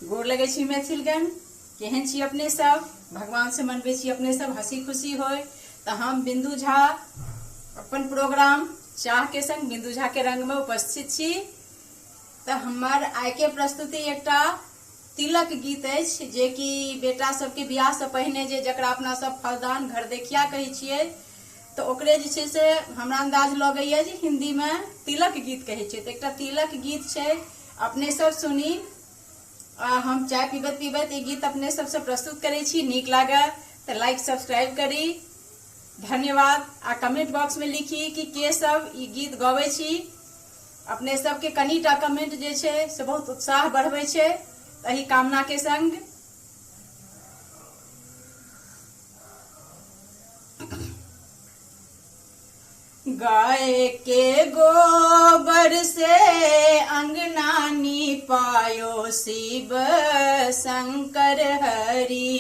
गोर लगे छी मैथिलगण। केहन छी अपने सब? भगवान से मनबे छी अपने सब हंसी खुशी होय। तो हम बिंदु झा अपन प्रोग्राम चाह के संग बिंदु झा के रंग में उपस्थित छी। तो हमार आय के प्रस्तुति एकटा तिलक गीत अछि जे कि बेटा सबके बियाह से पहिने जे जकरा अपना सब फलदान घर देखिया कहै छियै, तो ओकरे जे छै से हमरा अंदाज लगैया जे हिंदी में तिलक गीत कहै छै। तो एकटा तिलक गीत छै, अपने सब सुनी। हम चाय पीबत पीबत ये गीत अपने सबसे प्रस्तुत करे छी। नीक लागे तो लाइक सब्सक्राइब करी। धन्यवाद। आ कमेंट बॉक्स में लिखी कि के सब ये गीत गावे छी। अपने सबके कनीटा कमेंट जे छै से बहुत उत्साह बढ़बै छै। एही कामना के संग गाय के गोबर से अंगना निपायो शिव शंकर हरि।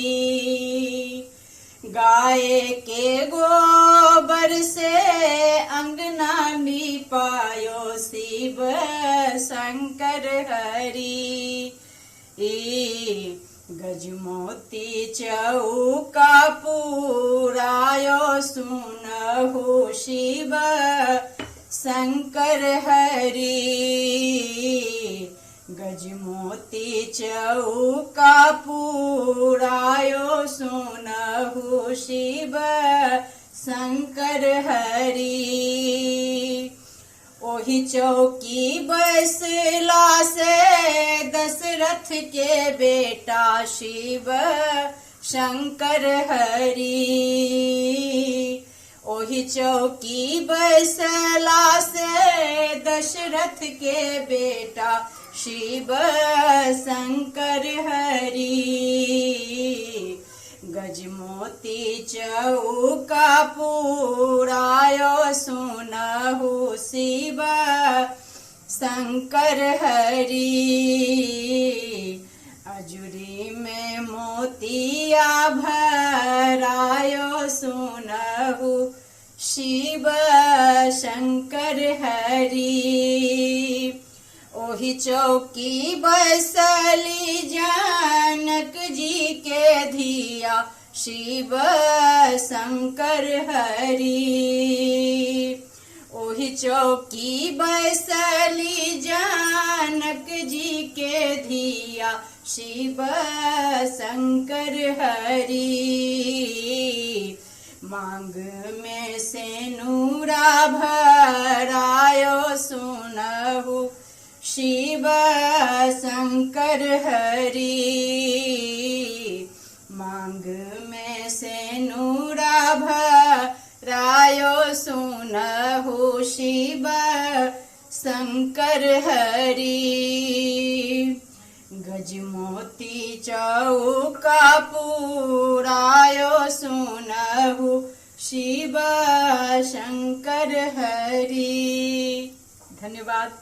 गाय के गोबर से अंगना निपायो शिव शंकर हरि। गजमोती चौका पुरायो सुनहु शिव शंकर हरि। गजमोती चौका पुरायो सुनहु शिव शंकर हरि। ओही चौकी बैसला से दशरथ के बेटा शिव शंकर हरि। ओही चौकी बैसला से दशरथ के बेटा शिव शंकर हरि। गजमोती चौका पुरायो सुनहु शिव शंकर हरि। अजूरी में मोतिया भरायो सुनहु शिव शंकर हरि। ओही चौकी बैसली जनक जी के धिया शिव शंकर हरि। ओही चौकी बैसली जनक जी के धिया शिव शंकर हरि। मांग में सेनुरा भरायो सुनहु शिव शंकर हरि। मांग में सेनुरा भरायो सुनहु शिव शंकर हरि। गजमोती चौका पुरायो सुनहु शिव शंकर हरि। धन्यवाद।